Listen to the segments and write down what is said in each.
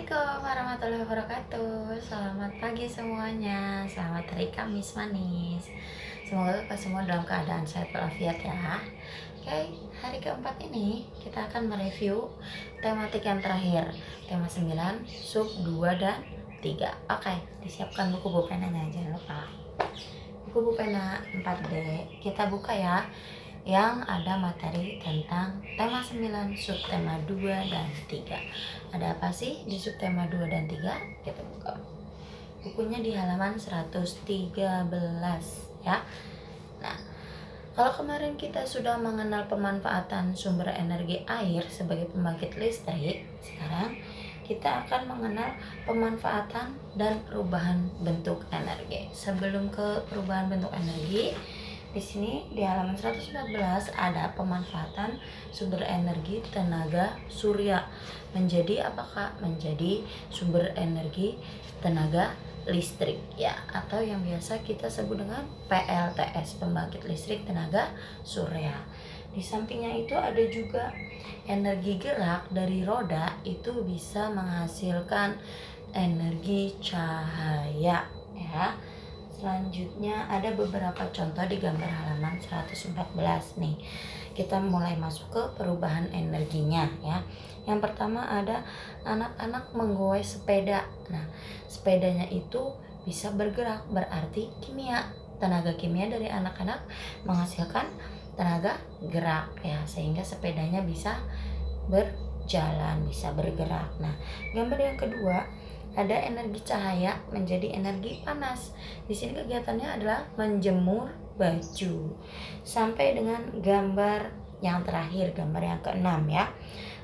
Assalamualaikum warahmatullahi wabarakatuh. Selamat pagi semuanya. Selamat hari Kamis manis. Semoga kita semua dalam keadaan sehat walafiat ya. Oke, hari keempat ini kita akan mereview tematik yang terakhir. Tema 9, sub 2 dan 3. Oke, disiapkan buku pulpenanya, jangan lupa. Buku pulpena 4D. Kita buka ya, yang ada materi tentang tema 9, subtema 2 dan 3. Ada apa sih di subtema 2 dan 3? Kita buka bukunya di halaman 113 ya. Nah, kalau kemarin kita sudah mengenal pemanfaatan sumber energi air sebagai pembangkit listrik, sekarang kita akan mengenal pemanfaatan dan perubahan bentuk energi. Sebelum ke perubahan bentuk energi, di sini di halaman 114 ada pemanfaatan sumber energi tenaga surya menjadi apakah? Menjadi sumber energi tenaga listrik ya, atau yang biasa kita sebut dengan PLTS, pembangkit listrik tenaga surya. Di sampingnya itu ada juga energi gerak dari roda, itu bisa menghasilkan energi cahaya ya. Selanjutnya ada beberapa contoh di gambar halaman 114 nih. Kita mulai masuk ke perubahan energinya ya. Yang pertama ada anak-anak menggoes sepeda. Nah, sepedanya itu bisa bergerak, berarti kimia. Tenaga kimia dari anak-anak menghasilkan tenaga gerak ya, sehingga sepedanya bisa berjalan, bisa bergerak. Nah, gambar yang kedua ada energi cahaya menjadi energi panas. Di sini kegiatannya adalah menjemur baju. Sampai dengan gambar yang terakhir, gambar yang keenam ya.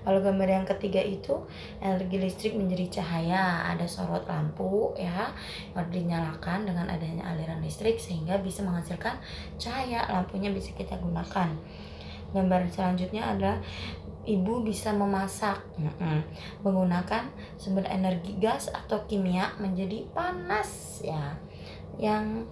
Kalau gambar yang ketiga itu energi listrik menjadi cahaya, ada sorot lampu ya, yang dinyalakan dengan adanya aliran listrik sehingga bisa menghasilkan cahaya, lampunya bisa kita gunakan. Gambar selanjutnya adalah ibu bisa memasak menggunakan sumber energi gas atau kimia menjadi panas ya. Yang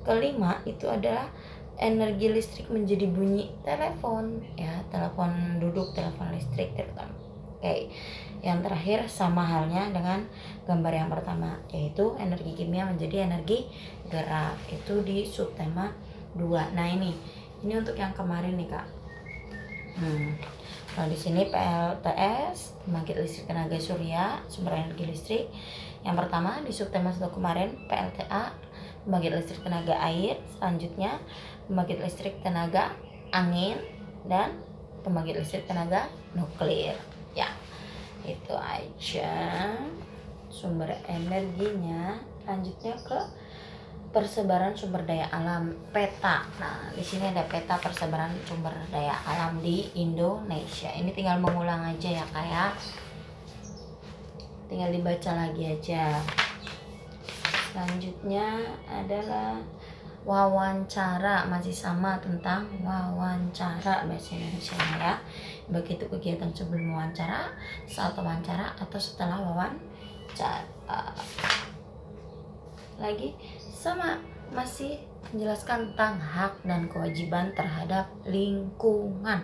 kelima itu adalah energi listrik menjadi bunyi telepon ya, telepon duduk, telepon listrik terutama. Oke, yang terakhir sama halnya dengan gambar yang pertama, yaitu energi kimia menjadi energi gerak, itu di subtema 2. Nah ini untuk yang kemarin nih Kak. Kalau di sini PLTS, pembangkit listrik tenaga surya, sumber energi listrik. Yang pertama di subtema 1 kemarin PLTA, pembangkit listrik tenaga air. Selanjutnya pembangkit listrik tenaga angin dan pembangkit listrik tenaga nuklir. Ya, itu aja sumber energinya. Lanjutnya ke persebaran sumber daya alam, peta. Nah, di sini ada peta persebaran sumber daya alam di Indonesia. Ini tinggal mengulang aja ya Kak ya. Tinggal dibaca lagi aja. Selanjutnya adalah wawancara, masih sama tentang wawancara bahasa Indonesia ya. Begitu kegiatan sebelum wawancara, saat wawancara, atau setelah wawancara. Lagi sama, masih menjelaskan tentang hak dan kewajiban terhadap lingkungan.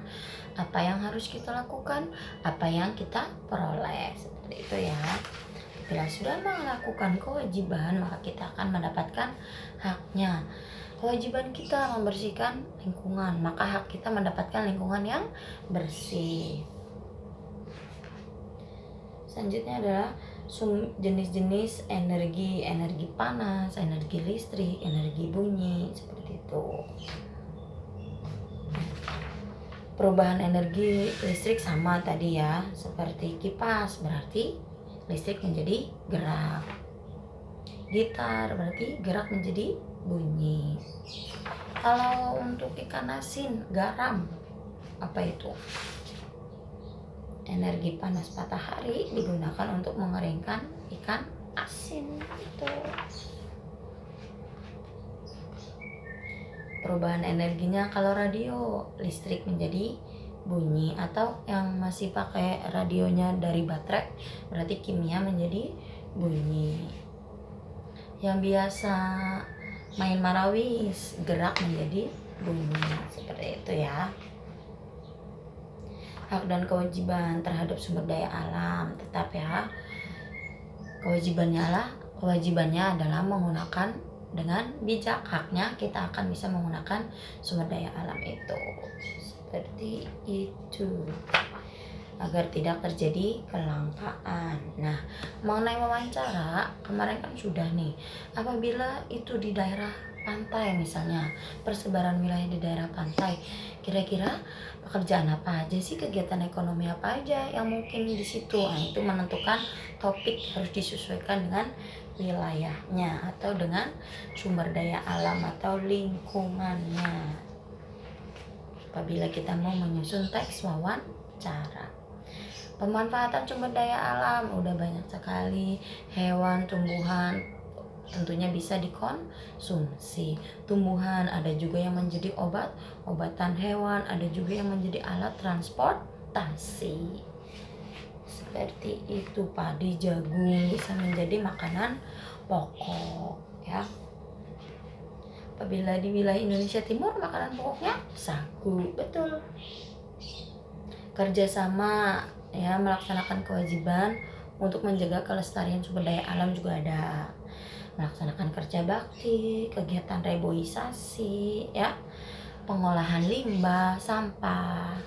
Apa yang harus kita lakukan, apa yang kita peroleh, seperti itu ya. Bila sudah melakukan kewajiban, maka kita akan mendapatkan haknya. Kewajiban kita membersihkan lingkungan, maka hak kita mendapatkan lingkungan yang bersih. Selanjutnya adalah jenis-jenis energi panas, energi listrik, energi bunyi, seperti itu. Perubahan energi listrik sama tadi ya, seperti kipas berarti listrik menjadi gerak. Gitar berarti gerak menjadi bunyi. Kalau untuk ikan asin, garam, apa itu? Energi panas matahari digunakan untuk mengeringkan ikan asin itu. Perubahan energinya kalau radio, listrik menjadi bunyi, atau yang masih pakai radionya dari baterai berarti kimia menjadi bunyi. Yang biasa main marawis, gerak menjadi bunyi, seperti itu ya. Hak dan kewajiban terhadap sumber daya alam tetap ya. Kewajibannya adalah menggunakan dengan bijak. Haknya kita akan bisa menggunakan sumber daya alam itu. Seperti itu. Agar tidak terjadi kelangkaan. Nah, mengenai wawancara, kemarin kan sudah nih. Apabila itu di daerah pantai misalnya, persebaran wilayah di daerah pantai, kira-kira pekerjaan apa aja sih, kegiatan ekonomi apa aja yang mungkin di situ. Nah, itu menentukan topik harus disesuaikan dengan wilayahnya atau dengan sumber daya alam atau lingkungannya. Apabila kita mau menyusun teks wawancara. Pemanfaatan sumber daya alam udah banyak sekali, hewan, tumbuhan tentunya bisa dikonsumsi. Tumbuhan ada juga yang menjadi obatan hewan, ada juga yang menjadi alat transportasi. Seperti itu, padi, jagung bisa menjadi makanan pokok ya. Apabila di wilayah Indonesia Timur makanan pokoknya sagu, betul. Kerjasama ya, melaksanakan kewajiban untuk menjaga kelestarian sumber daya alam juga ada. Melaksanakan kerja bakti, kegiatan reboisasi ya, pengolahan limbah, sampah.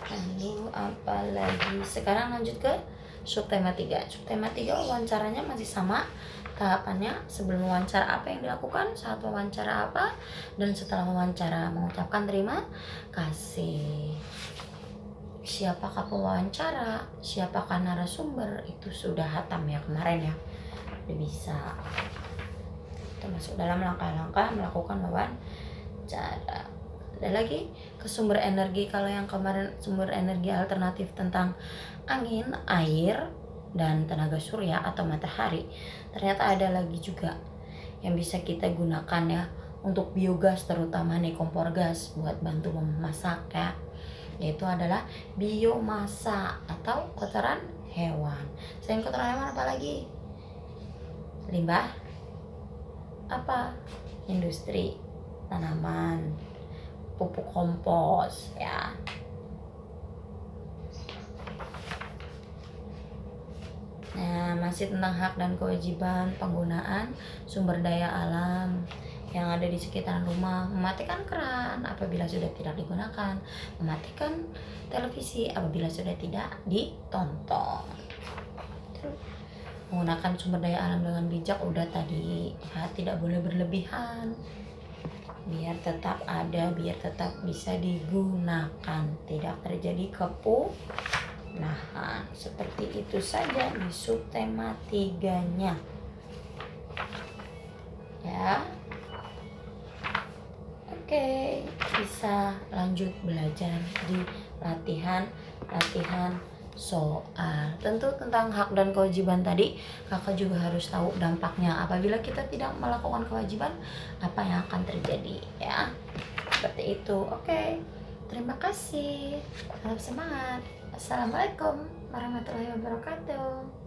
Lalu apa lagi? Sekarang lanjut ke subtema 3. Subtema 3 wawancaranya masih sama tahapannya. Sebelum wawancara apa yang dilakukan, saat wawancara apa, dan setelah wawancara mengucapkan terima kasih. Siapakah pewawancara, siapakah narasumber, itu sudah hatam ya kemarin ya, udah bisa termasuk dalam langkah-langkah melakukan wawancara. Ada lagi ke sumber energi. Kalau yang kemarin sumber energi alternatif tentang angin, air, dan tenaga surya atau matahari, ternyata ada lagi juga yang bisa kita gunakan ya untuk biogas, terutama nih kompor gas buat bantu memasak ya, yaitu adalah biomasa atau kotoran hewan. Selain kotoran hewan apa lagi? Limbah apa? Industri, tanaman, pupuk kompos ya. Nah, masih tentang hak dan kewajiban penggunaan sumber daya alam yang ada di sekitaran rumah. Mematikan keran apabila sudah tidak digunakan, mematikan televisi apabila sudah tidak ditonton. Menggunakan sumber daya alam dengan bijak udah tadi ya, tidak boleh berlebihan, biar tetap ada, biar tetap bisa digunakan, tidak terjadi kepunahan. Seperti itu saja di subtema 3-nya ya. Oke, bisa lanjut belajar di latihan soal. Tentu tentang hak dan kewajiban tadi kakak juga harus tahu dampaknya. Apabila kita tidak melakukan kewajiban, apa yang akan terjadi ya. Seperti itu. Oke, terima kasih. Salam semangat. Assalamualaikum warahmatullahi wabarakatuh.